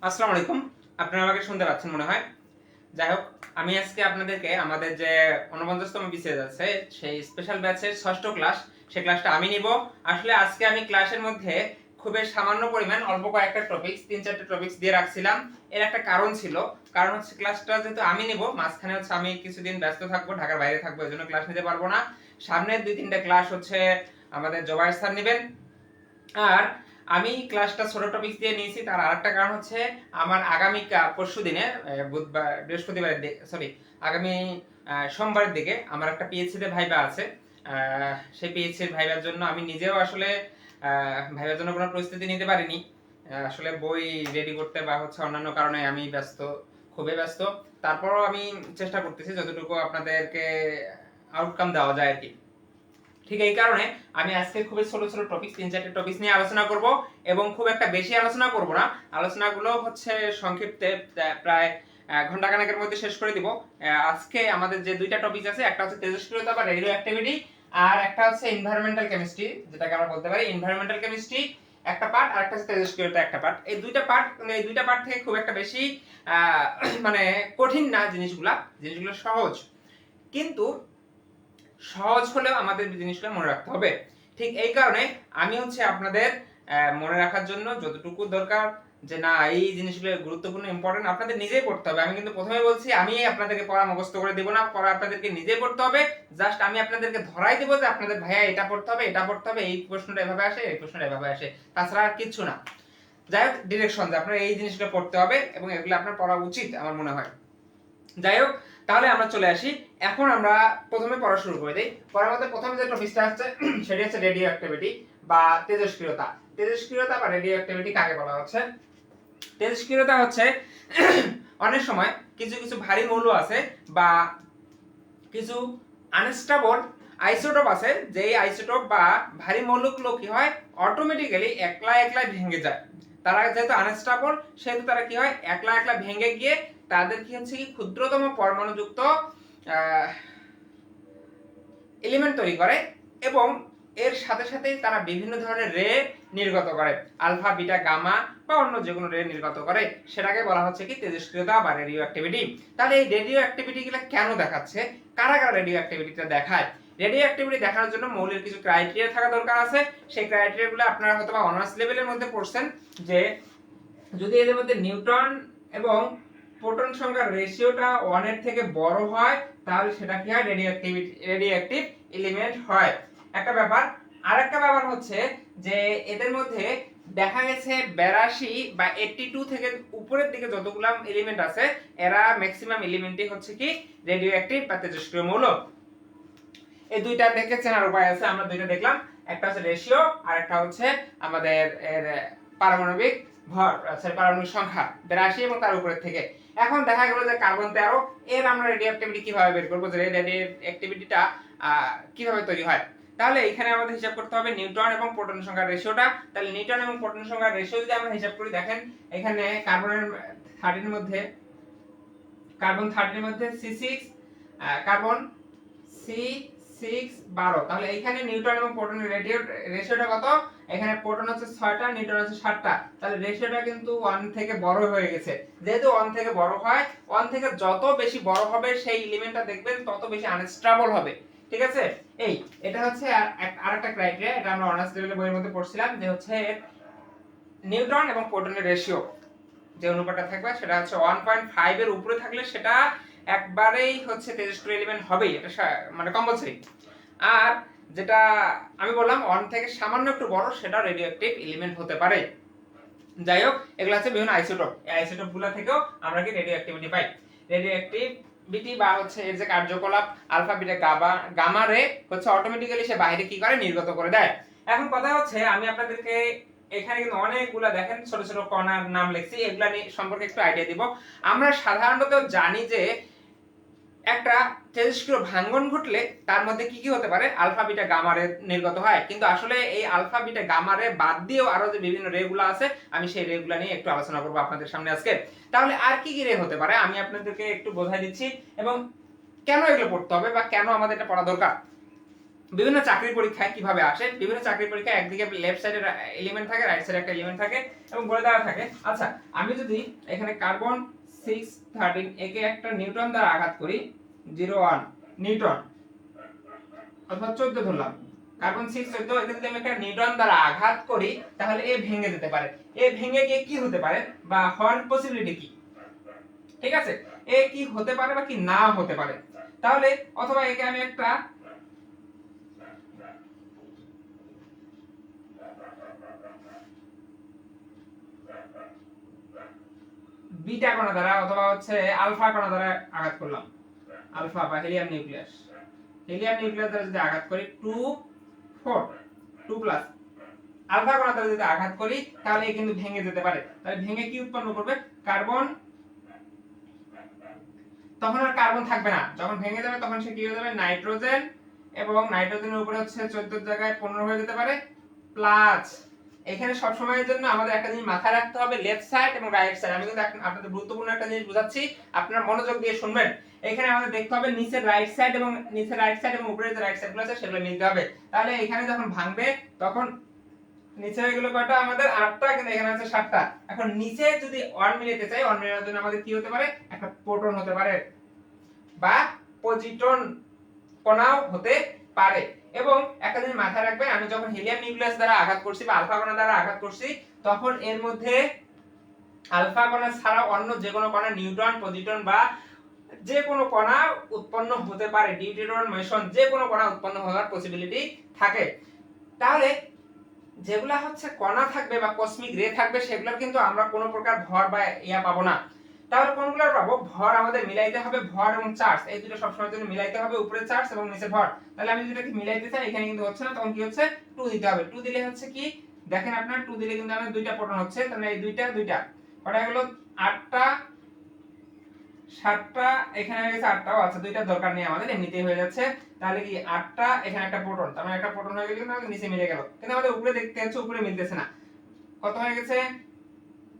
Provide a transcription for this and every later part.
আসসালামু আলাইকুম। আপনারা আমাকে শুনতে পাচ্ছেন মনে হয়। যাই হোক, আমি আজকে আপনাদেরকে আমাদের যে ৪৯তম বিসিএস আছে সেই স্পেশাল ব্যাচের ৬ষ্ঠ ক্লাস, সেই ক্লাসটা আমি নিব। আসলে আজকে আমি ক্লাসের মধ্যে খুবই সামান্য পরিমাণ অল্প কয়েকটা টপিকস, ৩-৪টা টপিকস দিয়ে রাখছিলাম। এর একটা কারণ ছিল। কারণ হচ্ছে ক্লাসটা যেহেতু আমি নিব, মাঝখানে হচ্ছে আমি কিছুদিন ব্যস্ত থাকবো, ঢাকার বাইরে থাকবো, এজন্য ক্লাস নিতে পারবো না। সামনের ২-৩টা ক্লাস হচ্ছে আমাদের জোবায়ের স্যার নেবেন। আর আমি ক্লাসটা ছোট টপিক দিয়ে নিয়েছি, তার আরেকটা কারণ হচ্ছে আমার আগামী পরশুদিনে বুধবার বৃহস্পতিবার সরি আগামী সোমবারের দিকে আমার একটা পিএইচসি তে ভাইবা আছে। সেই পিএইচসি এর ভাইবার জন্য আমি নিজেও আসলে ভাইবার জন্য কোনো প্রস্তুতি নিতে পারিনি। আসলে বই রেডি করতে বা হচ্ছে অন্যান্য কারণে আমি ব্যস্ত, খুবই ব্যস্ত। তারপরও আমি চেষ্টা করতেছি যতটুকু আপনাদেরকে আউটকাম দেওয়া যায় আর কি। ঠিক এই কারণে আমি আজকে খুবই ছোট ছোট টপিক, ৩-৪টা টপিক নিয়ে আলোচনা করব এবং খুব একটা বেশি আলোচনা করব না। আলোচনাগুলো হচ্ছে সংক্ষিপ্তে প্রায় ঘন্টাখানেকের মধ্যে শেষ করে দিব। আজকে আমাদের যে দুইটা টপিক আছে, একটা হচ্ছে তেজস্ক্রিয়তা বা রেডিও অ্যাক্টিভিটি, আর একটা হচ্ছে এনভায়রনমেন্টাল কেমিস্ট্রি, যেটাকে আমরা বলতে পারি এনভায়রনমেন্টাল কেমিস্ট্রি একটা পার্ট, আর একটা হচ্ছে তেজস্ক্রিয়তা একটা পার্ট। এই দুইটা পার্ট থেকে খুব একটা বেশি মানে কঠিন না জিনিসগুলো সহজ, কিন্তু সহজ হলেও আমাদের জিনিসগুলো মনে রাখতে হবে। ঠিক এই কারণে আমি হচ্ছে আপনাদের মনে রাখার জন্য যতটুকু দরকার, যে না এই জিনিসগুলো গুরুত্বপূর্ণ ইম্পর্টেন্ট, আপনাদের নিজেই পড়তে হবে। আমি কিন্তু প্রথমে বলছি আমি আপনাদেরকে পড়া মুখস্থ করে দেব না, পড়া আপনাদেরকে নিজেই পড়তে হবে। জাস্ট আমি আপনাদেরকে ধরাই দেব যে আপনাদের ভাইয়া এটা পড়তে হবে, এটা পড়তে হবে, এই প্রশ্নটা এভাবে আসে, এই প্রশ্নটা এভাবে আসে, তাছাড়া আর কিছু না। যাই হোক, ডিরেকশন যে আপনার এই জিনিসগুলো পড়তে হবে এবং এগুলো আপনার পড়া উচিত আমার মনে হয়। যাই হোক, তাহলে আমরা চলে আসি। এখন আমরা প্রথমে পড়া শুরু করে দেই। পড়ার মধ্যে প্রথমে যে টপিকটা হচ্ছে সেটি হচ্ছে রেডিও অ্যাক্টিভিটি বা তেজস্ক্রিয়তা। তেজস্ক্রিয়তা বা রেডিও অ্যাক্টিভিটি কাকে বলা হচ্ছে? তেজস্ক্রিয়তা হচ্ছে অনেক সময় কিছু কিছু ভারী মৌল আছে বা কিছু আনস্টেবল আইসোটোপ আছে, যেই আইসোটোপ বা ভারী মৌলগুলো কি হয় অটোমেটিক্যালি একলা একলা ভেঙে যায়। তারা যেহেতু আনস্টেবল, সেহেতু তারা কি হয় একলা একলা ভেঙে গিয়ে তাদের কি হচ্ছে কি ক্ষুদ্রতম পরমাণুযুক্ত এলিমেন্ট তৈরি করে এবং এর সাথে সাথে তারা বিভিন্ন ধরনের রে নির্গত করে, আলফা বিটা গামা বা অন্য যে কোনো রে নির্গত করে। সেটাকে বলা হচ্ছে কি তেজস্ক্রিয়তা বা রেডিও অ্যাক্টিভিটি। তাহলে এই রেডিও অ্যাক্টিভিটি গুলো কেন দেখাচ্ছে, কারা কারা রেডিও অ্যাক্টিভিটিটা দেখায়? রেডিও অ্যাক্টিভিটি দেখানোর জন্য মৌলের কিছু ক্রাইটেরিয়া থাকা দরকার আছে। সেই ক্রাইটেরিয়াগুলো আপনারা হয়তো বা অনার্স লেভেলের মধ্যে পড়ছেন, যে যদি এদের মধ্যে নিউট্রন এবং প্রোটন সংখ্যার রেশিওটা 1 এর থেকে বড় হয়, তাহলে সেটা কি হয় রেডিও অ্যাক্টিভ এলিমেন্ট হয়, একটা ব্যাপার। আরেকটা ব্যাপার হচ্ছে যে এদের মধ্যে দেখা গেছে 82 বা 82 থেকে উপরের দিকে যতগুলো এলিমেন্ট আছে, এরা ম্যাক্সিমাম এলিমেন্টই হচ্ছে কি রেডিও অ্যাক্টিভ বা তেজস্ক্রিয় মৌল। এই দুইটা দেখে চেনার উপায় আছে, আমরা দুইটা দেখলাম। একটা হচ্ছে রেশিও আর একটা হচ্ছে আমাদের এর পারমাণবিক ভর, পারমাণবিক সংখ্যা 82 এবং তার উপরের থেকে। এখন দেখা গেল যে কার্বন 13, এর আমরা রেডিও অ্যাক্টিভিটি কিভাবে বের করব, যে রেডিও অ্যাক্টিভিটিটা কিভাবে তৈরি হয়? তাহলে এখানে আমাদের হিসাব করতে হবে নিউট্রন এবং প্রোটন সংখ্যার রেশিওটা। তাহলে নিউট্রন এবং প্রোটন সংখ্যার রেশিও যদি আমরা হিসাব করি, দেখেন এখানে কার্বনের 13 এর মধ্যে C6, কার্বন C6 12, তাহলে এখানে নিউট্রন এবং প্রোটনের রেশিওটা কত? এখানে প্রোটন হচ্ছে 6টা, নিউট্রন হচ্ছে 7টা, তাহলে রেশিওটা কিন্তু 1 থেকে বড় হয়ে গেছে। যেহেতু 1 থেকে বড় হয়, 1 থেকে যত বেশি বড় হবে সেই এলিমেন্টটা দেখবেন তত বেশি আনস্টেবল হবে। ঠিক আছে? এটা হচ্ছে আরেকটা ক্রাইটেরিয়া, এটা আমরা অনার্স লেভেলের বইয়ের মধ্যে পড়ছিলাম, যে হচ্ছে নিউট্রন এবং প্রোটনের রেশিও যে অনুপাতটা থাকবে সেটা হচ্ছে 1.5 এর উপরে থাকলে সেটা একবারেই হচ্ছে তেজস্ক্রিয় এলিমেন্ট হবেই, এটা মানে কম্পালসরি। আর যেটা আমি বললাম 1 থেকে সামান্য একটু বড়, সেটা রেডিওঅ্যাক্টিভ এলিমেন্ট হতে পারে। যাই হোক, এগুলো হচ্ছে বিভিন্ন আইসোটোপ। এই আইসোটোপগুলো থেকেও আমরা কি রেডিও অ্যাক্টিভিটি পাই। রেডিও অ্যাক্টিভিটি বা হচ্ছে এর যে কার্যকলাপ আলফা বিটা গামা রে হচ্ছে অটোমেটিক্যালি সে বাইরে কি করে নির্গত করে দেয়। এখন কথা হচ্ছে আমি আপনাদেরকে এখানে কিন্তু অনেকগুলা দেখেন ছোট ছোট কণার নাম লিখছি, এগুলা নিয়ে সম্পর্কে একটু আইডিয়া দিব। আমরা সাধারণত জানি যে একটা তেজস্ক্রিয় ভাঙ্গন ঘটলে তার মধ্যে কি কি হতে পারে, আলফা বিটা গামা রে নির্গত হয়, কিন্তু আসলে এই আলফা বিটা গামা রে বাদ দিয়েও আরো যে বিভিন্ন রে গুলো আছে, আমি সেই রে গুলো নিয়ে একটু আলোচনা করব আপনাদের সামনে আজকে। তাহলে আর কি কি রে হতে পারে আমি আপনাদেরকে একটু বোঝাই দিচ্ছি, এবং কেন এগুলো পড়তে হবে বা কেন আমাদের এটা পড়া দরকার। বিভিন্ন চাকরির পরীক্ষায় কিভাবে আসে, বিভিন্ন চাকরির পরীক্ষায় একদিকে লেফট সাইডে এলিমেন্ট থাকে, রাইট সাইডে একটা এলিমেন্ট থাকে এবং বলে দেওয়া থাকে। আচ্ছা, আমি যদি এখানে কার্বন 613 একে একটা নিউটন দ্বারা আঘাত করি, 01 নিউটন অথবা 14 ধরলাম, কার্বন 614 একে যদি আমি একটা নিউটন দ্বারা আঘাত করি, তাহলে এ ভেঙে যেতে পারে। এ ভেঙে গিয়ে কি হতে পারে বা হওয়ার পসিবিলিটি কি? ঠিক আছে, এ কি হতে পারে বা কি না হতে পারে। তাহলে অথবা একে আমি একটা বিটা কণা দ্বারা অথবা হচ্ছে আলফা কণা দ্বারা আঘাত করলাম, আলফা বা হিলিয়াম নিউক্লিয়াস, হিলিয়াম নিউক্লিয়াস দ্বারা যদি আঘাত করি 2 4 2 প্লাস আলফা কণা দ্বারা যদি আঘাত করি, তাহলে এ কিন্তু ভেঙে যেতে পারে। তাহলে ভেঙে কি উৎপন্ন করবে? কার্বন। তখন আর কার্বন থাকবে না, যখন ভেঙে যাবে তখন সে কি হয়ে যাবে? নাইট্রোজেন, এবং নাইট্রোজেনের উপরে হচ্ছে 14 এর জায়গায় 15 হয়ে যেতে পারে প্লাস। এখানে সব সময়ের জন্য আমাদের একটা জিনিস মাথায় রাখতে হবে, লেফট সাইড এবং রাইট সাইড। আমি কিন্তু আপনাদের গুরুত্বপূর্ণ একটা জিনিস বোঝাচ্ছি, আপনারা মনোযোগ দিয়ে শুনবেন। এখানে আমাদের দেখতে হবে নিচের রাইট সাইড এবং নিচের রাইট সাইড এবং উপরের যে রাইট সাইডগুলো আছে সেগুলো মিলতে হবে। তাহলে এখানে যখন ভাঙবে তখন নিচে হয়ে গেল কয়টা? আমাদের 8টা, কিন্তু এখানে আছে 7টা। এখন নিচে যদি 1 মিলাতে চাই, 1 মিলানোর জন্য আমাদের কি হতে পারে? একটা প্রোটন হতে পারে বা পজিট্রন কণাও হতে পারে। এবং একটা জিনিস মাথায় রাখবেন, আমি যখন হিলিয়াম নিউক্লিয়াস দ্বারা আঘাত করছি বা আলফা কণা দ্বারা আঘাত করছি, তখন এর মধ্যে আলফা কণা ছাড়া অন্য যে কোনো কণা, নিউট্রন, পজিট্রন বা যে কোনো কণা উৎপন্ন হতে পারে, ডিউটেরন, মেসন, যে কোনো কণা উৎপন্ন হওয়ার পসিবিলিটি থাকে। তাহলে যেগুলা হচ্ছে কণা থাকবে বা কসমিক রে থাকবে, সেগুলোর কিন্তু আমরা কোনো প্রকার ভর বা ইয়া পাবো না। তাহলে কোনগুলোর পাবো? ভর আমাদের মিলাইতে হবে, ভর এবং চার্জ এই দুটো সবসময়ের জন্য মিলাইতে হবে, উপরে চার্জ এবং নিচে ভর। তাহলে আমি যদি এটাকে মিলাইতে চাই, এখানে কিন্তু হচ্ছে না, তখন কি হচ্ছে? 2 দিতে হবে। 2 দিলে হচ্ছে কি দেখেন আপনারা, 2 দিলে কিন্তু আমাদের দুইটা প্রোটন হচ্ছে, তাহলে এই দুইটা কটা গেল? 8টা 7টা, এখানে হয়ে গেছে 8টাও। আচ্ছা, দুইটা দরকার নেই আমাদের, এমনিতেই হয়ে যাচ্ছে। তাহলে কি 8টা, এখানে একটা প্রোটন, তার মানে একটা প্রোটন হয়ে গেল, কিন্তু আমাদের নিচে মিলে গেল। কিন্তু আমাদের উপরে দেখতে হচ্ছে, উপরে মিলতেছে না। কত হয়ে গেছে?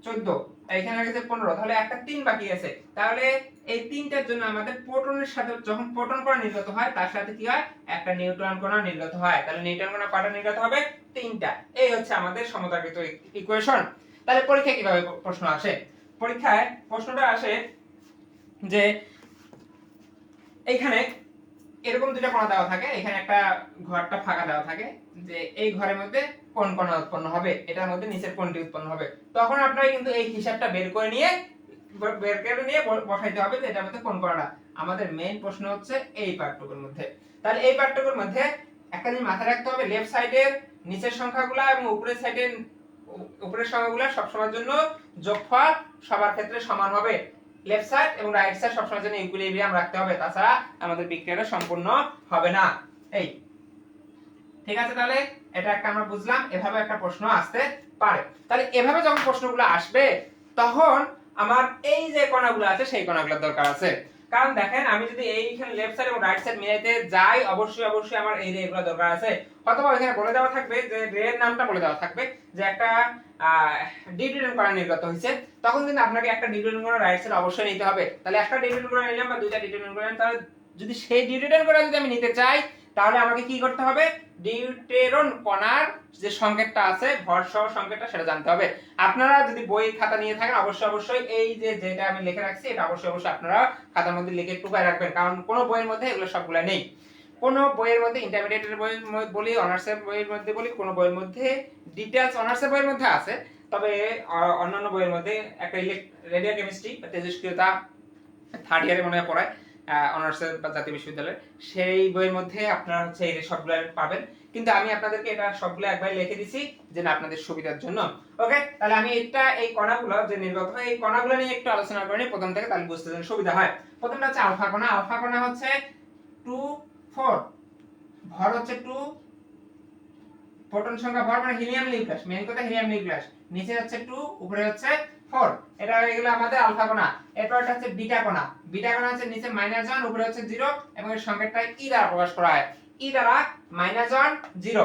14, এখানে হয়ে গেছে 15, তাহলে একটা 3 বাকি আছে। তাহলে এই তিনটার জন্য আমাদের প্রোটনের সাথে, যখন প্রোটন কণা নির্গত হয় তার সাথে কি হয়? একটা নিউট্রন কণা নির্গত হয়। তাহলে নিউট্রন কণা কয়টা নির্গত হবে? 3টা। এই হচ্ছে আমাদের সমতাকৃত ইকুয়েশন। তাহলে পরীক্ষায় কিভাবে প্রশ্ন আসে? পরীক্ষায় প্রশ্নটা আসে যে এইখানে এরকম দুটো কণা দেওয়া থাকে, এখানে একটা ঘরটা ফাঁকা দেওয়া থাকে, যে এই ঘরের মধ্যে কোন কণা উৎপন্ন হবে, এটার মধ্যে নিচের কোনটি উৎপন্ন হবে। তখন আপনারা কিন্তু এই হিসাবটা বের করে নিয়ে বসাইতে হবে যে এটার মধ্যে কোন কণাটা। আমাদের মেইন প্রশ্ন হচ্ছে এই পার্টটুকুর মধ্যে। তাহলে এই পার্টটুকুর মধ্যে একটা জিনিস মাথায় রাখতে হবে, লেফট সাইডের নিচের সংখ্যাগুলো এবং উপরের সাইডের উপরের সংখ্যাগুলো সবসময়ের জন্য যোগফল সবার ক্ষেত্রে সমান হবে। লেফট সাইড এবং রাইট সাইড সবসময়ের জন্য ইকুইলিব্রিয়াম রাখতে হবে, তাছাড়া আমাদের বিক্রিয়াটা সম্পূর্ণ হবে না। এই ঠিক আছে, তাহলে এটা একটা আমরা বুঝলাম, এভাবে একটা প্রশ্ন আসতে পারে। তাহলে এভাবে যখন প্রশ্নগুলো আসবে, তখন আমার এই যে কণাগুলো আছে সেই কণাগুলোর দরকার আছে। কারণ দেখেন, আমি যদি এইখানে লেফট সাইড এবং রাইট সাইড মিলাইতে যাই, অবশ্যই আমার এই রেগুলো দরকার আছে। অথবা এখানে বলে দেওয়া থাকবে যে রের নামটা বলে দেওয়া থাকবে যে একটা ডিউটেরিয়াম কণা নির্গত হয়েছে, তখন কিন্তু আপনাকে একটা ডিউটেরিয়াম কণা রাইট সাইড অবশ্যই নিতে হবে। তাহলে একটা ডিউটেরিয়াম কণা নিলাম বা দুইটা ডিউটেরিয়াম কণা, তাহলে যদি সেই ডিউটেরিয়াম কণা যদি আমি নিতে চাই, তাহলে আমাকে কি করতে হবে? ডিউটেরন কণার যে সংকেতটা আছে, ভর সহ সংকেতটা, সেটা জানতে হবে। আপনারা যদি বই খাতা নিয়ে থাকেন, অবশ্যই এই যে যেটা আমি লিখে রাখছি, এটা অবশ্যই আপনারা খাতার মধ্যে লিখে টুকায় রাখবেন, কারণ কোন বইয়ের মধ্যে এগুলো সবগুলো নেই। কোন বইয়ের মধ্যে, ইন্টারমিডিয়েটের বই বলি, অনার্সের বইয়ের মধ্যে বলি, কোন বইয়ের মধ্যে ডিটেইলস অনার্সের বইয়ের মধ্যে আছে, তবে অন্যান্য বইয়ের মধ্যে একটা রেডিও কেমিস্ট্রি বা তেজস্ক্রিয়তা 3rd ইয়ারে মনে হয় পড়ায় অনার্সের বা জাতীয় বিশ্ববিদ্যালয়ের, সেই বইয়ের মধ্যে আপনারা হচ্ছে এই সবগুলো পাবেন। কিন্তু আমি আপনাদেরকে এটা সবগুলো একবার লিখে দিছি যে না, আপনাদের সুবিধার জন্য। ওকে, তাহলে আমি এই কণাগুলো যে নির্গত হয়, এই কণাগুলো নিয়ে একটু আলোচনা করে নিই প্রথম থেকে, তাহলে বুঝতে সুবিধা হয়। প্রথমটা হচ্ছে আলফা কণা। আলফা কণা হচ্ছে 2 4, ভর হচ্ছে 2, প্রোটন সংখ্যা ভর মানে হিলিয়াম নিউক্লিয়াস, মেইন কথা হিলিয়াম নিউক্লিয়াস, নিচে হচ্ছে 2, উপরে হচ্ছে 4। এটা হয়ে গেল আমাদের আলফা কণা। এরপর এটা হচ্ছে বিটা কণা। বিটা কণা হচ্ছে নিচে -1, উপরে হচ্ছে 0, এবং এর সংকেতটা ই দ্বারা প্রকাশ করা হয়, ই দ্বারা -1 0।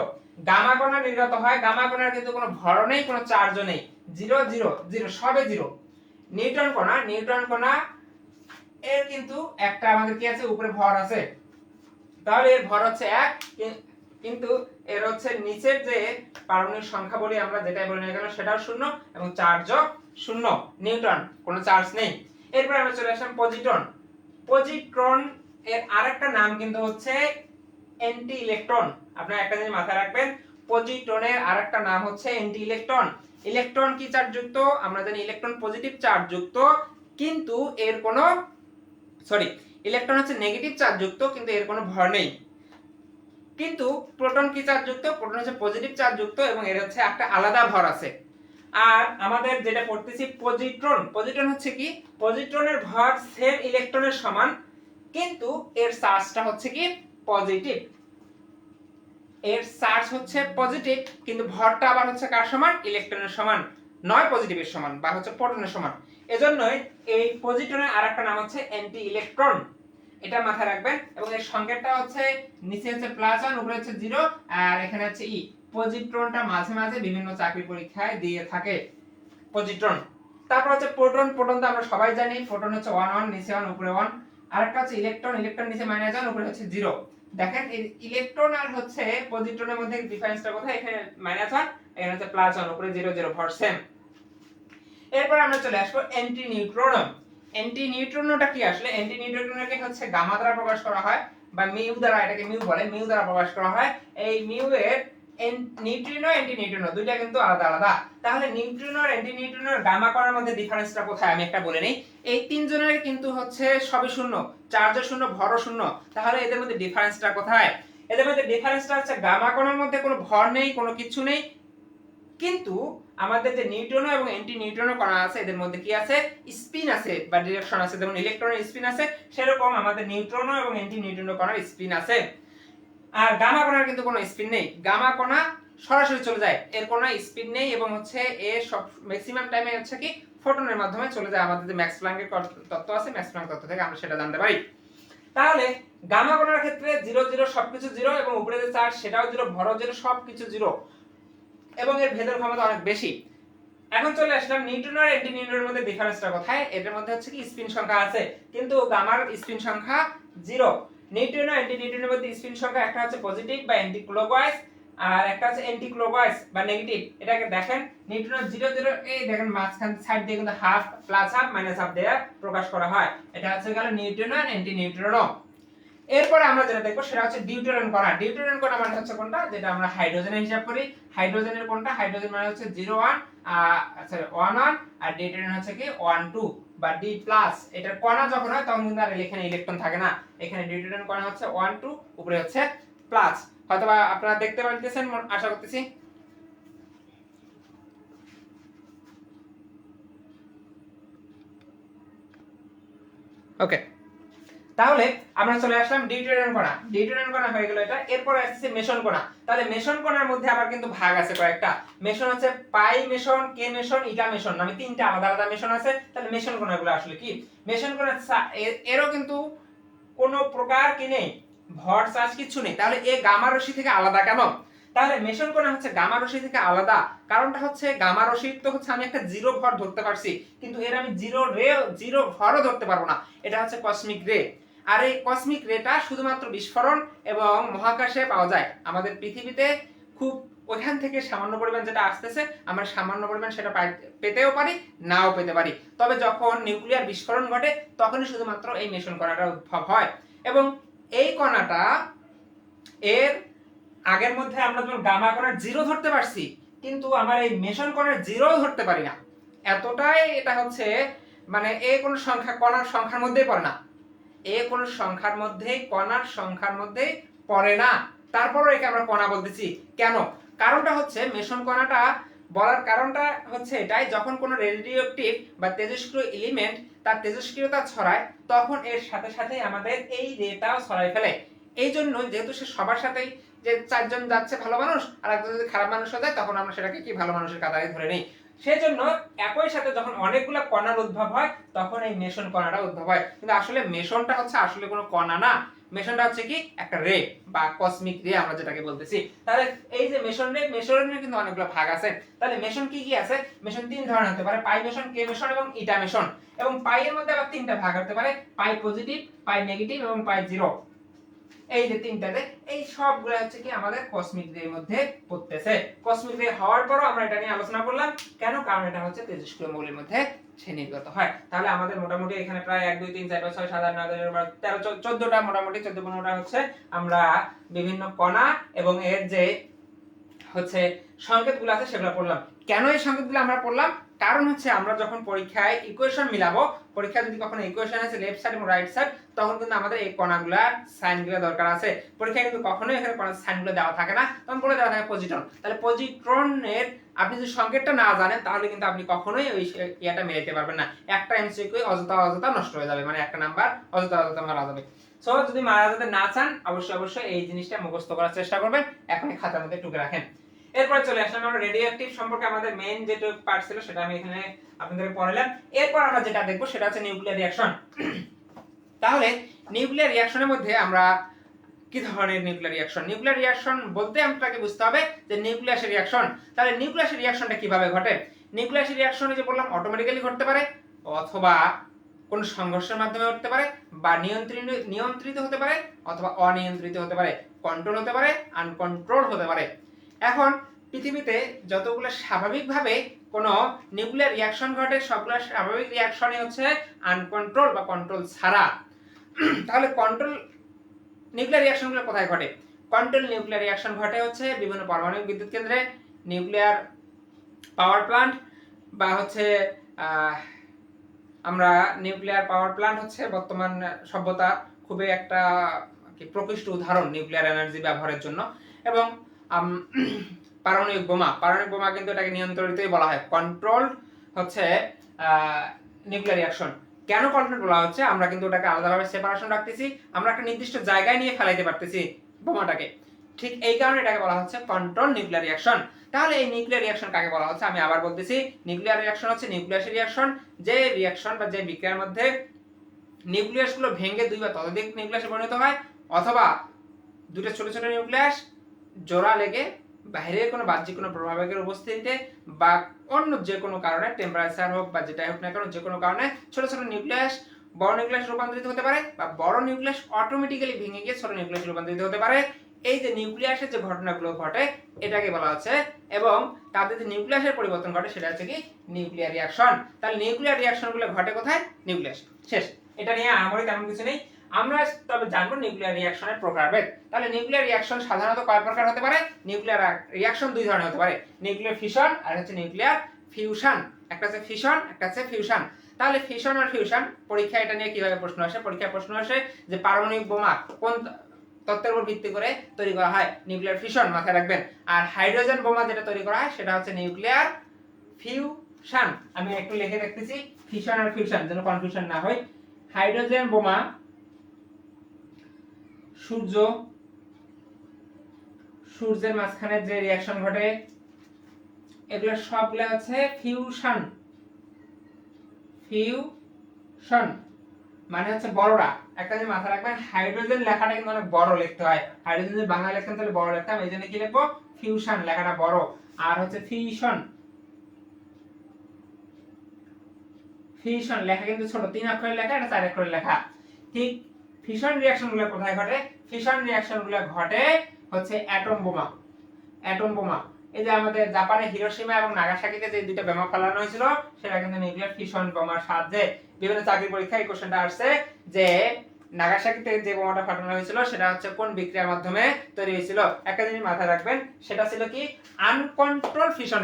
গামা কণা নির্গত হয়। গামা কণার কিন্তু কোনো ভর নেই, কোনো চার্জও নেই, 0 0 0, সবে 0। নিউট্রন কণা, নিউট্রন কণা এর কিন্তু একটা আমাদের কি আছে? উপরে ভর আছে, তাহলে এর ভর হচ্ছে 1, কিন্তু এর হচ্ছে নিচের যে পারমাণবিক সংখ্যা বলি আমরা, যেটাই বলি না কেন সেটাও শূন্য এবং চার্জও শূন্য, নিউট্রন, কোনো চার্জ নেই। এরপর আমরা চলে আসলাম পজিট্রন। পজিট্রন এর আরেকটা নাম কিন্তু হচ্ছে অ্যান্টি ইলেকট্রন। আপনারা একটা জিনিস মাথায় রাখবেন, পজিট্রনের আরেকটা নাম হচ্ছে অ্যান্টি ইলেকট্রন। ইলেকট্রন কি চার্জ যুক্ত? আমরা জানি ইলেকট্রন পজিটিভ চার্জ যুক্ত, কিন্তু এর কোনো ইলেকট্রন হচ্ছে নেগেটিভ চার্জ যুক্ত, কিন্তু এর কোনো ভর নেই। কিন্তু প্রোটন কি চার্জ যুক্ত? প্রোটন হচ্ছে পজিটিভ চার্জ যুক্ত এবং এর হচ্ছে একটা আলাদা ভর আছে। আর আমাদের যেটা পড়তেছি পজিট্রন, পজিট্রন হচ্ছে কি, পজিট্রনের ভর সেম ইলেকট্রনের সমান, কিন্তু এর চার্জটা হচ্ছে কি পজিটিভ। এর চার্জ হচ্ছে পজিটিভ, কিন্তু ভরটা আবার হচ্ছে কার সমান? ইলেকট্রনের সমান, নয় পজিটিভের সমান বা হচ্ছে প্রোটনের সমান। এজন্যই এই পজিট্রনের আরেকটা নাম হচ্ছে অ্যান্টি ইলেকট্রন, এটা মাথায় রাখবেন। এবং এর সংকেতটা হচ্ছে নিচে হচ্ছে +1, উপরে হচ্ছে 0, আর এখানে হচ্ছে ই। পজিট্রনটা মাঝে মাঝে বিভিন্ন চাকরি পরীক্ষায় দিয়ে থাকে পজিট্রন। তারপর হচ্ছে প্রোটন। প্রোটন তো আমরা সবাই জানি, প্রোটন হচ্ছে 1 1, নিচে 1 উপরে 1। আরেকটা হচ্ছে ইলেকট্রন। ইলেকট্রন নিচে -1, উপরে হচ্ছে 0। দেখেন এই ইলেকট্রন আর হচ্ছে পজিট্রনের মধ্যে ডিফারেন্সটা কোথায়? এখানে -1, এখানে হচ্ছে +1, উপরে 0 0, ভর সেম। এরপর আমরা চলে আসবো অ্যান্টি নিউট্রন। অ্যান্টি নিউট্রনটা কি আসলে? অ্যান্টি নিউট্রনকে হচ্ছে গামা দ্বারা প্রকাশ করা হয় বা মিউ দ্বারা, এটাকে মিউ বলে, মিউ দ্বারা প্রকাশ করা হয়। এই মিউ এর নিউট্রিনো অ্যান্টি নিউট্রিনো দুইটা কিন্তু আলাদা আলাদা। তাহলে নিউট্রিনো আর অ্যান্টি নিউট্রিনোর গামা কণার মধ্যে ডিফারেন্সটা কোথায় আমি একটা বলে নেই। এই তিনজনের কিন্তু হচ্ছে সবই শূন্য, চার্জও শূন্য, ভরও শূন্য। তাহলে এদের মধ্যে ডিফারেন্সটা কোথায়? এদের মধ্যে ডিফারেন্সটা হচ্ছে গামা কণার মধ্যে কোনো ভর নেই, কোনো কিছু নেই, কিন্তু আমাদের যে নিউট্রনো এবং অ্যান্টি নিউট্রনো কণা আছে এদের মধ্যে কি আছে? স্পিন আছে বা ডিরেকশন আছে। যেমন ইলেকট্রনের স্পিন আছে, সেরকম আমাদের নিউট্রনো এবং অ্যান্টি নিউট্রনো কণার স্পিন আছে। আর গামা কণার কিন্তু কোনো স্পিন নেই, গামা কণা সরাসরি চলে যায়, এর কোনো স্পিন নেই এবং হচ্ছে এর সব ম্যাক্সিমাম টাইমে হচ্ছে কি ফোটনের মাধ্যমে চলে যায়। আমাদের যে ম্যাক্স প্ল্যাঙ্কের তত্ত্ব আছে, ম্যাক্স প্ল্যাঙ্ক তত্ত্ব থেকে আমরা সেটা জানতে পারি। তাহলে গামা কণার ক্ষেত্রে 0 0 সবকিছু 0 এবং উপরে যে চার্জ সেটাও 0, ভরও 0, সবকিছু 0 এবং এর ভেদন ক্ষমতা অনেক বেশি। এখন চলে আসলাম নিউট্রন আর অ্যান্টি নিউট্রনের মধ্যে ডিফারেন্সটা কোথায়? এদের মধ্যে হচ্ছে কি স্পিন সংখ্যা আছে, কিন্তু গামার স্পিন সংখ্যা 0। নিউট্রন আর অ্যান্টি নিউট্রনের মধ্যে স্পিন সংখ্যা একটা হচ্ছে পজিটিভ বা অ্যান্টি ক্লকওয়াইজ, আর একটা হচ্ছে অ্যান্টি ক্লকওয়াইজ বা নেগেটিভ। এটাকে দেখেন নিউট্রন 0 0, এই দেখেন মাঝখান সাইড দিয়ে কিন্তু half, plus half, minus half দিয়ে প্রকাশ করা হয়। এটা হচ্ছে গেল নিউট্রন আর অ্যান্টি নিউট্রন। এরপর আমরা যেটা দেখব সেটা হচ্ছে ডিউটেরিয়াম কণা। ডিউটেরিয়াম কণা মানে হচ্ছে কোনটা? যেটা আমরা হাইড্রোজেনের হিসাব করি। হাইড্রোজেনের কোনটা? হাইড্রোজেন মানে হচ্ছে 0 1, সরি 1 1, আর ডিউটেরিয়াম হচ্ছে কি 1 2 বা ডি প্লাস। এটার কণা যখন হয় তখন কিন্তু আর এখানে ইলেকট্রন থাকে না। এখানে ডিউটেরিয়াম কণা হচ্ছে 1 2, উপরে হচ্ছে প্লাস। হয়তোবা আপনারা দেখতে পারতেছেন আশা করতেছি। ওকে, তাহলে আমরা চলে আসলাম ডিউটেরিয়াম কণা। ডিউটেরিয়াম কণা হয়ে গেল এটা। এরপর আসছে মেসন কণা। তাহলে মেসন কণার মধ্যে আবার কিন্তু ভাগ আছে কয়েকটা। মেসন হচ্ছে পাই মেসন, কে মেসন, ইটা মেসন, মানে তিনটা আলাদা আলাদা মেসন আছে। তাহলে মেসন কণাগুলো আসলে কি? মেসন কণা এরও কিন্তু কোনো প্রকার কি নেই, ভর চার্জ কিছু নেই। তাহলে এ গামা রশ্মি থেকে আলাদা কেন? তাহলে মেসন কণা হচ্ছে গামা রশ্মি থেকে আলাদা, কারণটা হচ্ছে গামা রশ্মি তো হচ্ছে আমি একটা জিরো ভর ধরতে পারছি, কিন্তু এর আমি জিরো ভরও ধরতে পারবো না। এটা হচ্ছে কসমিক রে। আর এই কসমিক রেটা শুধুমাত্র বিস্ফোরণ এবং মহাকাশে পাওয়া যায়। আমাদের পৃথিবীতে খুব ওইখান থেকে সামান্য পরিমাণ যেটা আসতেছে, আমরা সামান্য পরিমাণ সেটা পেতেও পারি, নাও পেতে পারি। তবে যখন নিউক্লিয়ার বিস্ফোরণ ঘটে তখনই শুধুমাত্র এই মেসন কণাটা উদ্ভব হয়। এবং এই কণাটা এর আগের মধ্যে আমরা যখন গামা কণার জিরো ধরতে পারছি, কিন্তু আমার এই মেসন কণার জিরো ধরতে পারি না। এতটাই এটা হচ্ছে মানে এ কোন সংখ্যা কণার সংখ্যার মধ্যেই পড়ে না, এ কোন সংখ্যার মধ্যেই কণার সংখ্যার মধ্যেই পড়ে না। তারপরও একে আমরা কণা বলতেছি কেন? কারণটা হচ্ছে মেসন কণাটা বলার কারণটা হচ্ছে এটাই, যখন কোনো রেডিওঅ্যাক্টিভ বা তেজস্ক্রিয় এলিমেন্ট তার তেজস্ক্রিয়তা ছড়ায় তখন এর সাথে সাথে আমাদের এই রেটাও ছড়াই ফেলে। এই জন্য যেহেতু সে সবার সাথেই, যে চারজন যাচ্ছে ভালো মানুষ আর একজন যদি খারাপ মানুষ হয়ে যায় তখন আমরা সেটাকে কি ভালো মানুষের কাতারে ধরে নিই। সেজন্য একই সাথে যখন অনেকগুলো কণার উদ্ভব হয় তখন এই মেসন কণাটা উদ্ভব হয়। কিন্তু আসলে মেসনটা হচ্ছে আসলে কোনো কণা না, মেসনটা হচ্ছে কি একটা রে বা কসমিক রে আমরা যেটাকে বলতেছি। তাহলে এই যে মেসন রে, মেসনের কিন্তু অনেকগুলো ভাগ আছে। তাহলে মেসন কি কি আছে? মেসন তিন ধরনের হতে পারে, পাই মেসন, কে মেসন এবং ইটা মেসন। এবং পাই এর মধ্যে আবার তিনটা ভাগ হতে পারে, পাই পজিটিভ, পাই নেগেটিভ এবং পাই জিরো। এই যে তিনটাতে, এই সবগুলো হচ্ছে কি আমাদের কসমিক রে মধ্যে পড়তেছে। কসমিক রে হওয়ার পরও আমরা এটা নিয়ে আলোচনা করলাম কেন, কারণ এটা হচ্ছে তেজস্ক্রিয় মৌলের মধ্যে সে নির্গত হয়। তাহলে আমাদের মোটামুটি এখানে প্রায় 1 2 3 4 5 6 7 8 9 10 11 12 13 14টা মোটামুটি 14-15টা হচ্ছে আমরা বিভিন্ন কণা এবং এর যে হচ্ছে সংকেতগুলো আছে সেগুলো পড়লাম। কেন এই সংকেতগুলো আমরা পড়লাম, কারণ হচ্ছে আমরা যখন পরীক্ষায় ইকুয়েশন মিলাবো, পরীক্ষায় যদি কখনো ইকুয়েশন আছে লেফট সাইড এবং রাইট সাইড, তখন কিন্তু আমাদের এই কণাগুলোর সাইনগুলো দরকার আছে। পরীক্ষায় কিন্তু কখনোই এখানে কণার সাইনগুলো দেওয়া থাকে না, তখন বলে দেওয়া থাকে পজিট্রন। তাহলে পজিট্রনের আপনি যদি সংকেতটা না জানেন তাহলে কিন্তু আপনি কখনোই ওই ইয়াটা মিলাইতে পারবেন না। একটা এমসিকিউ অযথা নষ্ট হয়ে যাবে, মানে একটা নাম্বার অযথা মারা যাবে। সো যদি মারা যেতে না চান অবশ্যই এই জিনিসটা মুখস্থ করার চেষ্টা করবেন, এখন খাতার মধ্যে টুকে রাখেন। এরপর চলে আসলাম আমরা রেডিও অ্যাক্টিভ সম্পর্কে, আমাদের মেইন যে পার্ট ছিল সেটা আমি এখানে আপনাদের পড়ালাম। এরপর আমরা যেটা দেখব সেটা হচ্ছে নিউক্লিয়ার রিঅ্যাকশন। তাহলে নিউক্লিয়ার রিঅ্যাকশনের মধ্যে আমরা কি ধরনের নিউক্লিয়ার রিঅ্যাকশন, নিউক্লিয়ার রিঅ্যাকশন বলতে আপনাকে বুঝতে হবে যে নিউক্লিয়াসের রিঅ্যাকশন। তাহলে নিউক্লিয়াসের রিঅ্যাকশনটা কিভাবে ঘটে? নিউক্লিয়াসের রিঅ্যাকশন যে বললাম অটোমেটিক্যালি ঘটতে পারে, অথবা কোন সংঘর্ষের মাধ্যমে ঘটতে পারে, বা নিয়ন্ত্রিত হতে পারে, অথবা অনিয়ন্ত্রিত হতে পারে, কন্ট্রোল হতে পারে, আনকন্ট্রোল হতে পারে। এখন পৃথিবীতে যতগুলো স্বাভাবিকভাবে কোনো নিউক্লিয়ার রিঅ্যাকশন ঘটে সবগুলো স্বাভাবিক রিঅ্যাকশনই হচ্ছে আনকন্ট্রোল বা কন্ট্রোল ছাড়া। তাহলে কন্ট্রোল নিউক্লিয়ার রিঅ্যাকশনগুলো কোথায় ঘটে? কন্ট্রোল নিউক্লিয়ার রিঅ্যাকশন ঘটে হচ্ছে বিভিন্ন পারমাণবিক বিদ্যুৎ কেন্দ্রে, নিউক্লিয়ার পাওয়ার প্ল্যান্ট, বা হচ্ছে আমরা নিউক্লিয়ার পাওয়ার প্ল্যান্ট হচ্ছে বর্তমান সভ্যতা খুবই একটা প্রকৃষ্ট উদাহরণ নিউক্লিয়ার এনার্জি ব্যবহারের জন্য। এবং পারমাণবিক বোমা কিন্তু এটাকে নিয়ন্ত্রিতই বলা হয়। কন্ট্রোল হচ্ছে নিউক্লিয়ার রিঅ্যাকশন। কেন কন্ট্রোল বলা হচ্ছে? আমরা কিন্তু ওটাকে আলাদাভাবে সেপারেশন রাখতেছি, আমরা একটা নির্দিষ্ট জায়গায় নিয়ে ফেলাইতে পারতেছি বোমাটাকে, ঠিক এই কারণে এটাকে বলা হচ্ছে কন্ট্রোল নিউক্লিয়ার রিঅ্যাকশন। তাহলে এই নিউক্লিয়ার রিঅ্যাকশন কাকে বলা হচ্ছে? আমি আবার বলতেছি, নিউক্লিয়ার রিঅ্যাকশন হচ্ছে নিউক্লিয়াসের রিঅ্যাকশন, যে রিঅ্যাকশন বা যে বিক্রিয়ার মধ্যে নিউক্লিয়াসগুলো ভেঙে দুই বা ততোধিক নিউক্লিয়াসে পরিণত হয়, অথবা দুটো ছোট ছোট নিউক্লিয়াস জোড়া লেগে বাইরে কোনো বাহ্যিক কোনো প্রভাবের উপস্থিতিতে বা অন্য যে কোনো কারণে, টেম্পারেচার হোক বা যেটাই হোক না কেন, যে কোনো কারণে ছোট ছোট নিউক্লিয়াস বড় নিউক্লিয়াস রূপান্তরিত হতে পারে, বা বড় নিউক্লিয়াস অটোমেটিক্যালি ভেঙে গিয়ে ছোট নিউক্লিয়াস রূপান্তরিত হতে পারে। এই যে নিউক্লিয়াসের যে ঘটনাগুলো ঘটে এটাকে বলা হচ্ছে, এবং তাদের যে নিউক্লিয়াসের পরিবর্তন ঘটে সেটা হচ্ছে কি নিউক্লিয়ার রিঅ্যাকশন। তাহলে নিউক্লিয়ার রিঅ্যাকশনগুলো ঘটে কোথায়? নিউক্লিয়াস। শেষ, এটা নিয়ে আমারই তেমন কিছু নেই। আমরা তবে জানবো নিউক্লিয়ার রিঅ্যাকশনের প্রকারভেদ। তাহলে নিউক্লিয়ার রিঅ্যাকশন সাধারণত কয় প্রকার হতে পারে? নিউক্লিয়ার রিঅ্যাকশন দুই ধরনের হতে পারে, নিউক্লিয়ার ফিশন আর হচ্ছে নিউক্লিয়ার ফিউশন। একটা হচ্ছে ফিশন, একটা হচ্ছে ফিউশন। তাহলে ফিশন আর ফিউশন পরীক্ষা এটা নিয়ে কিভাবে প্রশ্ন আসে? পরীক্ষায় প্রশ্ন আসে যে পারমাণবিক বোমা কোন তত্ত্বের উপর ভিত্তি করে তৈরি করা হয়? নিউক্লিয়ার ফিশন, মাথায় রাখবেন। আর হাইড্রোজেন বোমা যেটা তৈরি করা হয় সেটা হচ্ছে নিউক্লিয়ার ফিউশন। আমি একটু লিখে রাখতেছি ফিশন আর ফিউশন যেন কনফিউশন না হয়। হাইড্রোজেন বোমা সূর্যের মাঝখানে যে রিঅ্যাকশন ঘটে এগুলো সবগুলো হচ্ছে ফিউশন। মানে হচ্ছে বড়রা। একটা যে মাথা রাখবেন, হাইড্রোজেন লেখাটা কিন্তু অনেক বড় লিখতে হয়। হাইড্রোজেন যদি বাংলা লিখতেন তাহলে বড় লিখতাম, এই জন্য কি লিখবো? ফিউশন, লেখাটা বড়। আর হচ্ছে ফিশন লেখা কিন্তু ছোট, 3 অক্ষরের লেখা, এটা 4 অক্ষরের লেখা। ঠিক ফিশন রিঅ্যাকশন গুলো কোথায় ঘটে? ফিশন রিঅ্যাকশন গুলো ঘটে হচ্ছে অ্যাটম বোমা। এই যে আমাদের জাপানে হিরোশিমা এবং নাগাসাকিতে যে দুটো বোমা ফেলানো হয়েছিল সেটা কিন্তু নিউক্লিয়ার ফিশন বোমার সাহায্যে। বিভিন্ন চাকরি পরীক্ষায় এই কোশ্চেনটা আসছে যে নাগাসাকিতে যে বোমাটা ফাটানো হয়েছিল সেটা হচ্ছে কোন বিক্রিয়ার মাধ্যমে তৈরি হয়েছিল? একটা জিনিস মাথায় রাখবেন, সেটা ছিল কি আনকন্ট্রোল ফিশন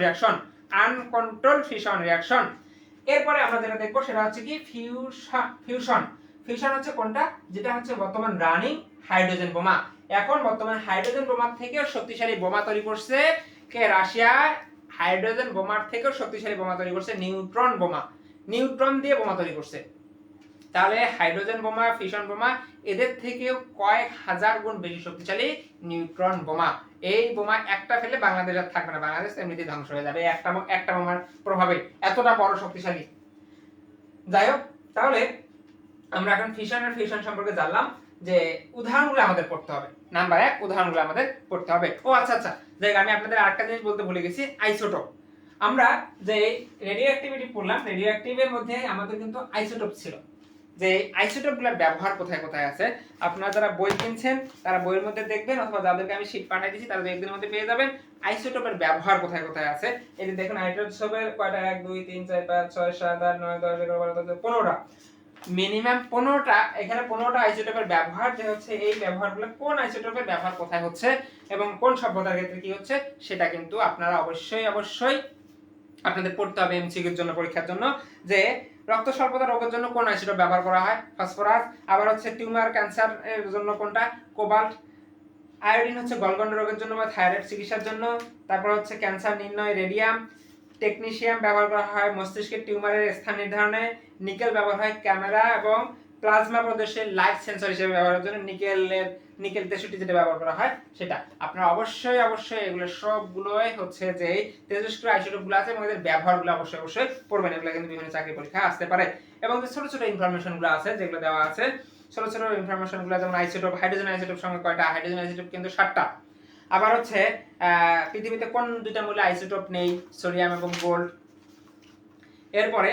রিঅ্যাকশন। এরপরে আমরা যেটা দেখবো সেটা হচ্ছে কি ফিউশন হচ্ছে কোনটা? যেটা হচ্ছে বর্তমান রানিং হাইড্রোজেন বোমা। এখন বর্তমান হাইড্রোজেন বোমা থেকেও শক্তিশালী বোমা তৈরি করছে কে? রাশিয়া। হাইড্রোজেন বোমার থেকেও শক্তিশালী বোমা তৈরি করছে নিউট্রন দিয়ে বোমা তৈরি করছে। তাহলে হাইড্রোজেন বোমা, ফিশন বোমা, এদের থেকেও কয়েক হাজার গুণ বেশি শক্তিশালী নিউট্রন বোমা। এই বোমা একটা ফেলে বাংলাদেশ আর থাকবে না, বাংলাদেশ এমনিতেই ধ্বংস হয়ে যাবে একটা বোমার প্রভাবে, এতটা বড় শক্তিশালী। যাই হোক, তাহলে আমরা এখন ফিশন আর ফিউশন সম্পর্কে জানলাম যে উদাহরণগুলো আমাদের পড়তে হবে। নাম্বার 1, উদাহরণগুলো আমাদের পড়তে হবে। ও আচ্ছা, দেখ আমি আপনাদের আরেকটা জিনিস বলতে ভুলে গেছি, আইসোটোপ। আমরা যে রেডিও অ্যাক্টিভিটি পড়লাম, রেডিও অ্যাক্টিভের মধ্যে আমাদের কিন্তু আইসোটোপ ছিল। যে আইসোটোপগুলোর ব্যবহার কোথায় কোথায় আছে। আপনারা যারা বই কিনছেন তারা বইয়ের মধ্যে দেখবেন, অথবা যাদেরকে আমি শীট পাঠিয়ে দিয়েছি তারা একদিনের মধ্যে পেয়ে যাবেন আইসোটোপের ব্যবহার কোথায় কোথায় আছে। এই যে দেখুন আইসোটোপের কয়টা, 1 2 3 4 5 6 7 8 9 10 11 12 15টা, মিনিমাম 15টা। এখানে 15টা আইসোটোপের ব্যবহার যে হচ্ছে, এই ব্যবহারগুলো কোন আইসোটোপের ব্যবহার কোথায় হচ্ছে এবং কোন সভ্যতার ক্ষেত্রে কি হচ্ছে, সেটা কিন্তু আপনারা অবশ্যই আপনাদের পড়তে হবে এমসিকিউর জন্য, পরীক্ষার জন্য, যে রক্ত স্বল্পতা রোগের জন্য কোন আইসোটোপ ব্যবহার করা হয়, ফসফরাস। আবার হচ্ছে টিউমার ক্যান্সার এর জন্য কোনটা, কোবাল্ট। আয়োডিন হচ্ছে গলগন্ড রোগের জন্য বা থাইরয়েড চিকিৎসার জন্য। তারপর হচ্ছে ক্যান্সার নির্ণয় রেডিয়াম। টেকনিশিয়াম ব্যবহার করা হয় মস্তিষ্কের টিউমারের স্থান নির্ধারণে। নিকেল ব্যবহার হয় ক্যামেরা এবং প্লাজমা প্রদেশে লাইট সেন্সর হিসেবে ব্যবহারের জন্য। নিকেল 63 যেটা ব্যবহার করা হয় সেটা। আপনারা অবশ্যই এগুলো সবগুলোই হচ্ছে যে তেজস্ক্রিয় আইসোটোপগুলো আছে এবং এদের ব্যবহারগুলো অবশ্যই পড়বেন। এগুলো কিন্তু বিভিন্ন চাকরি পরীক্ষায় আসতে পারে। এবং যে ছোট ছোট ইনফরমেশনগুলো আছে যেগুলো দেওয়া আছে, ছোট ছোট ইনফরমেশনগুলো, যেমন আইসোটোপ, হাইড্রোজেন আইসোটোপ সংখ্যা কয়টা, হাইড্রোজেন আইসোটোপ কিন্তু 7টা। আবার হচ্ছে পৃথিবীতে কোন দুইটা মূল্য আইসোটোপ নেই, সোডিয়াম এবং গোল্ড। এরপরে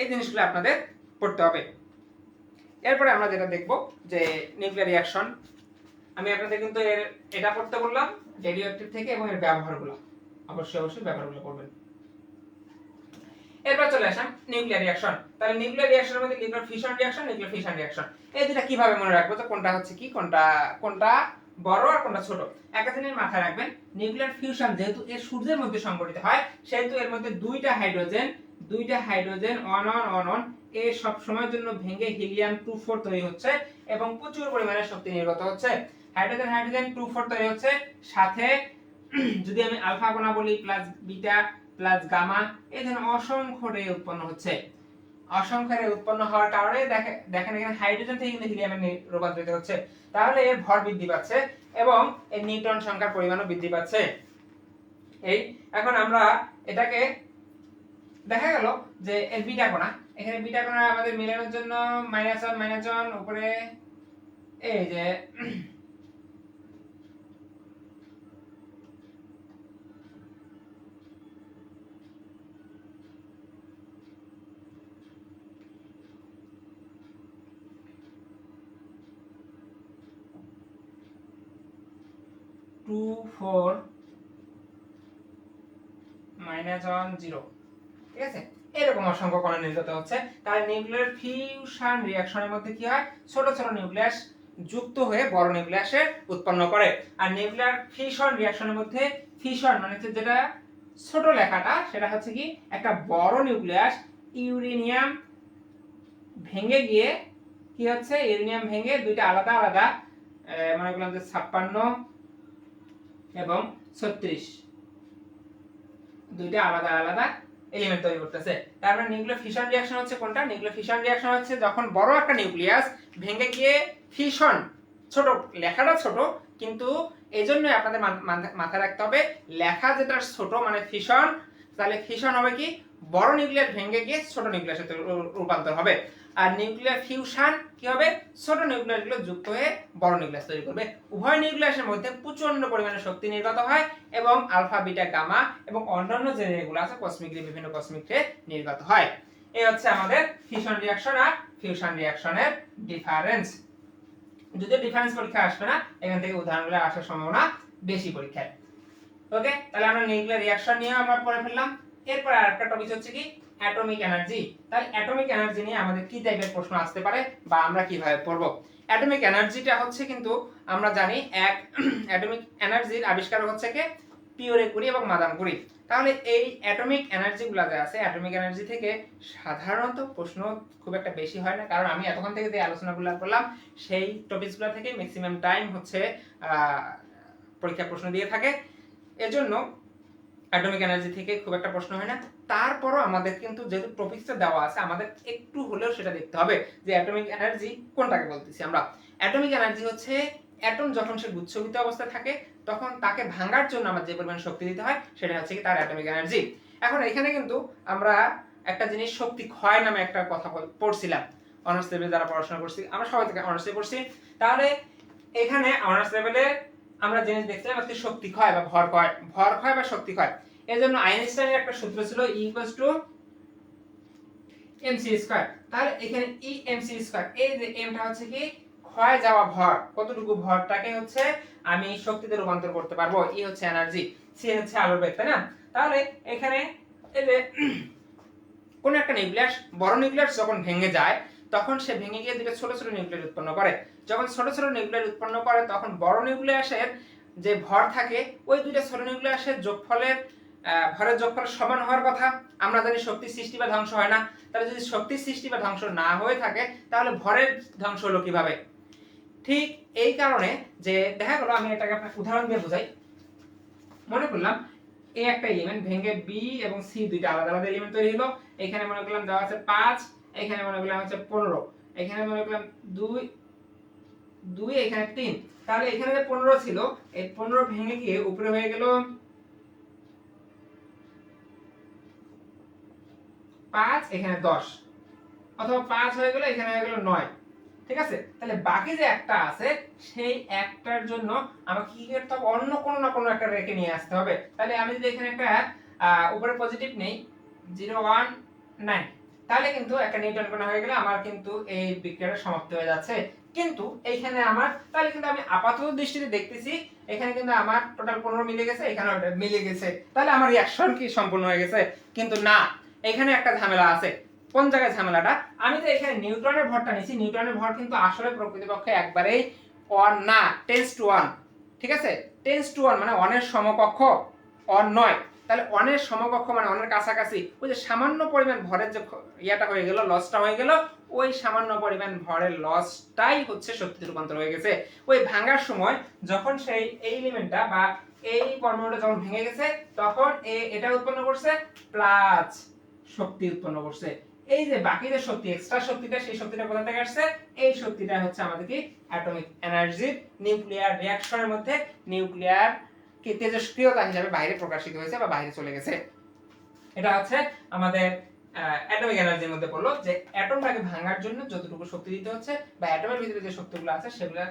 এই জিনিসগুলো আপনাদের পড়তে হবে। এরপরে আমরা যেটা দেখব যে নিউক্লিয়ার রিঅ্যাকশন। আমি আপনাদের কিন্তু এটা পড়তে বললাম রেডিও অ্যাক্টিভ থেকে, এবং এর ব্যবহারগুলো অবশ্যই ব্যবহারগুলো করবেন। এরপর চলে আসলাম নিউক্লিয়ার রিঅ্যাকশন। তাহলে নিউক্লিয়ার রিঅ্যাকশনের মধ্যে nuclear fission reaction, nuclear fission reaction, এই দুটো কিভাবে মনে রাখবো, তো কোনটা হচ্ছে কি, কোনটা বড় আর কোনটা ছোট, একটা জিনিস মাথায় রাখবেন। নিউক্লিয়ার ফিউশন যেহেতু এর সূর্যের মধ্যে সংঘটিত হয়, সেহেতু এর মধ্যে দুইটা হাইড্রোজেন অন এ সব সময়ের জন্য ভেঙে হিলিয়াম 2 4 তৈরি হচ্ছে এবং প্রচুর পরিমাণে শক্তি নির্গত হচ্ছে। হাইড্রোজেন 2 4 তৈরি হচ্ছে, সাথে যদি আমি আলফা কণা বলি প্লাস বিটা প্লাস গামা, এই ধরনের অসংখ্য রে উৎপন্ন হচ্ছে। অসংখ্য রে উৎপন্ন হওয়ার কারণে দেখেন এখানে হাইড্রোজেন থেকে কিন্তু হিলিয়ামে রূপান্তরিত হচ্ছে। তাহলে এর ভর বৃদ্ধি পাচ্ছে এবং এর নিউট্রন সংখ্যার পরিমাণও বৃদ্ধি পাচ্ছে। এই এখন আমরা এটাকে দেখা গেল যে এর বিটা কণা, এখানে বিটা কণা আমাদের মেলানোর জন্য -1 উপরে এই যে 2 4 -1 0, ঠিক আছে, এরকম অসংখ্য কণা নির্গত হচ্ছে। তাহলে নিউক্লিয়ার ফিউশন রিঅ্যাকশনের মধ্যে কি হয়, ছোট ছোট নিউক্লিয়াস যুক্ত হয়ে বড় নিউক্লিয়াসে উৎপন্ন করে। আর নিউক্লিয়ার ফিশন রিঅ্যাকশনের মধ্যে ফিশন মানে হচ্ছে যেটা ছোট লেখাটা, সেটা হচ্ছে কি একটা বড় নিউক্লিয়াস ইউরেনিয়াম ভেঙে গিয়ে কি হচ্ছে, ইউরেনিয়াম ভেঙে দুইটা আলাদা মনে করলাম যে 56 এবং 36 দুইটা আলাদা এলিমেন্ট তৈরি করতেছে। তারপরে নিউক্লিয়ার ফিশন রিঅ্যাকশন হচ্ছে কোনটা, নিউক্লিয়ার ফিশন রিঅ্যাকশন হচ্ছে যখন বড় একটা নিউক্লিয়াস ভেঙে গিয়ে ফিশন, ছোট লেখাটা ছোট, কিন্তু এজন্যই আপনাদের মাথায় রাখতে হবে লেখা যেটা ছোট মানে ফিশন, তাহলে ফিশন হবে কি বড় নিউক্লিয়াস ভেঙে গিয়ে ছোট নিউক্লিয়াসে রূপান্তর হবে। আর নিউক্লিয়ার ফিউশন কি হবে, ছোট নিউক্লিয়াসগুলো যুক্ত হয়ে বড় নিউক্লিয়াস তৈরি করবে। উভয় নিউক্লিয়াসের মধ্যে প্রচন্ড পরিমাণে শক্তি নির্গত হয় এবং আলফা বিটা গামা এবং অন্যান্য যে রেগুলো আছে কসমিক রে, বিভিন্ন কসমিক রে নির্গত হয়। এই হচ্ছে আমাদের ফিশন রিঅ্যাকশন আর ফিউশন রিঅ্যাকশনের ডিফারেন্স। যদিও ডিফারেন্স পরীক্ষা আসবে না, এখান থেকে উদাহরণগুলো আসার সম্ভাবনা বেশি পরীক্ষায়। ওকে, তাহলে আমরা নিউক্লিয়ার রিঅ্যাকশন নিয়ে আমরা পড়ে ফেললাম। এরপর আরেকটা টপিক হচ্ছে কি অ্যাটমিক এনার্জি। তাহলে অ্যাটমিক এনার্জি নিয়ে আমাদের কি টাইপের প্রশ্ন আসতে পারে বা আমরা কিভাবে পড়ব। অ্যাটমিক এনার্জিটা হচ্ছে কিন্তু আমরা জানি এক অ্যাটমিক এনার্জির আবিষ্কারক হচ্ছে কে পিওরে কুরি এবং মাদাম কুরি। তাহলে এই অ্যাটমিক এনার্জিগুলো যে আছে, অ্যাটমিক এনার্জি থেকে সাধারণত প্রশ্ন খুব একটা বেশি হয় না, কারণ আমি এতক্ষণ থেকে যে আলোচনাগুলো করলাম সেই টপিকসগুলো থেকে ম্যাক্সিমাম টাইম হচ্ছে পরীক্ষা প্রশ্ন দিয়ে থাকে। এজন্য অ্যাটমিক এনার্জি থেকে খুব একটা প্রশ্ন হয় না। তারপরও আমাদের কিন্তু যেহেতু টপিকসটা দেওয়া আছে, আমাদের একটু হলেও সেটা দেখতে হবে যে অ্যাটমিক এনার্জি কোনটাকে বলতেছি আমরা। অ্যাটমিক এনার্জি হচ্ছে অ্যাটম যখন সে গুচ্ছবিত অবস্থায় থাকে তখন তাকে ভাঙার জন্য আমার যে পরিমাণ শক্তি দিতে হয় সেটা হচ্ছে কি তার অ্যাটমিক এনার্জি। এখন এখানে কিন্তু আমরা একটা জিনিস শক্তি ক্ষয় নামে একটা কথা পড়ছিলাম অনার্স লেভেলে, যারা পড়াশোনা করছি আমরা সবাই থেকে অনার্স লেভেলে পড়ছি। তাহলে এখানে অনার্স লেভেলে আমরা জিনিস দেখছিলাম আজকে শক্তি ক্ষয় বা ভর ক্ষয় বা শক্তি ক্ষয়। এর জন্য আইনস্টাইনের একটা সূত্র ছিল E mc স্কয়ার। তাহলে এখানে e mc স্কয়ার, এই যে mটা হচ্ছে কি ক্ষয় যাওয়া ভর, কতটুকু ভরটাকে হচ্ছে আমি শক্তিতে রূপান্তর করতে পারবো, ই হচ্ছে এনার্জি, সি হচ্ছে আলোর বেগ, তাই না? তাহলে এখানে এই যে কোন একটা নিউক্লিয়াস, বড় নিউক্লিয়াস যখন ভেঙে যায় তখন সে ভেঙে গিয়ে দুটো ছোট ছোট নিউক্লিয়াস উৎপন্ন করে। যখন ছোট ছোট নিউক্লিয়াস উৎপন্ন করে তখন বড় নিউক্লিয়াসের যে ভর থাকে ওই দুইটা ছোট নিউক্লিয়াসের যোগফলের ভরের যোগফল সমান হওয়ার কথা। আমরা জানি শক্তি সৃষ্টি বা ধ্বংস হয় না, তাহলে যদি শক্তির সৃষ্টি বা ধ্বংস না হয়ে থাকে তাহলে ভরের ধ্বংস হলো কিভাবে? ঠিক এই কারণে যে দেখা গেল, আমি এটাকে আপনাকে উদাহরণ দিয়ে বোঝাই। মনে করলাম এই একটা এলিমেন্ট ভেঙে বি এবং সি দুইটা আলাদা আলাদা এলিমেন্ট তৈরি হলো। এখানে মনে করলাম দেওয়া আছে 5, এখানে মনে করলাম হচ্ছে 15, এখানে মনে করলাম 2 এখানে 3। তাহলে এখানে যে 15 ছিল এই 15 ভেঙে গিয়ে উপরে হয়ে গেল 5, এখানে 10, অথবা 5 হয়ে গেল, এখানে হয়ে গেল 9। ঠিক আছে? তাহলে বাকি যে একটা আছে সেই একটার জন্য আমাকে কি করতে হবে? অন্য কোনো না কোনো একটা রেখে নিয়ে আসতে হবে। তাহলে আমি যদি এখানে একটা উপরে পজিটিভ নেই 0 1 9, তাহলে কিন্তু একটা নিউটন কোণ হয়ে গেলে আমার কিন্তু এই বিক্রিয়াটা সমাপ্ত হয়ে যাচ্ছে। কিন্তু এইখানে আমার, তাহলে কিন্তু আমি আপাতত দৃষ্টিতে দেখতেছি এখানে কিন্তু আমার টোটাল 15 মিলে গেছে, এখানে মিলে গেছে, তাহলে আমার রিঅ্যাকশন কি সম্পূর্ণ হয়ে গেছে? কিন্তু না, এখানে একটা ঝামেলা আছে। কোন জায়গায় ঝামেলাটা? আমি তো এখানে নিউটনের ভরটা নিছি, নিউটনের ভর কিন্তু আসলে প্রকৃতপক্ষে একবারেই 1 না, টেন্স টু 1। ঠিক আছে? টেন্স টু 1 মানে 1 এর সমকক্ষ 1 নয়। তাহলে 1 এর সমকক্ষ মানে 1 এর কাছাকাছি। ওই যে সামান্য পরিমাণ ভরের যে ইয়াটা হয়ে গেল, লসটা হয়ে গেল, ওই সামান্য পরিমাণ ভরের লসটাই হচ্ছে শক্তিতে রূপান্তর হয়ে গেছে। ওই ভাঙার সময় যখন সেই এই এলিমেন্টটা বা এই পরমাণুটা যখন ভেঙে গেছে তখন এটা উৎপন্ন করছে প্লাস শক্তি উৎপন্ন করছে। এই যে বাকি যে শক্তি, এক্সট্রা শক্তিটা, সেই শক্তিটা কোথা থেকে আসছে? এই শক্তিটা হচ্ছে আমাদের কি অ্যাটমিক এনার্জি, নিউক্লিয়ার রিঅ্যাকশনের মধ্যে নিউক্লিয়ার কি তেজস্ক্রিয়তা হিসেবে বাইরে প্রকাশিত হয়েছে বা বাইরে চলে গেছে। এটা হচ্ছে আমাদের অ্যাটমিক এনার্জির মধ্যে পড়লো যে অ্যাটমটাকে ভাঙার জন্য যতটুকু শক্তি দিতে হচ্ছে বা অ্যাটমের ভিতরে যে শক্তিগুলো আছে সেগুলো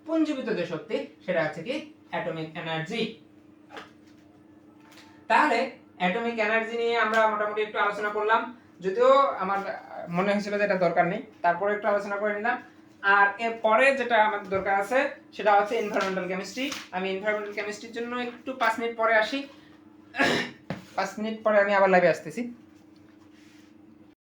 পুঞ্জীভূত যে শক্তি সেটা হচ্ছে কি অ্যাটমিক এনার্জি। তাহলে অ্যাটমিক এনার্জি নিয়ে আমরা মোটামুটি একটু আলোচনা করলাম, যদিও আমার মনে হয়েছিল যে এটা দরকার নেই, তারপরে একটু আলোচনা করে নিলাম। আর এর পরে যেটা আমাদের দরকার আছে সেটা হচ্ছে এনভায়রনমেন্টাল কেমিস্ট্রি। আমি এনভায়রনমেন্টাল কেমিস্ট্রির জন্য একটু 5 মিনিট পরে আসি, 5 মিনিট পরে আমি আবার লাইভে আসতেছি।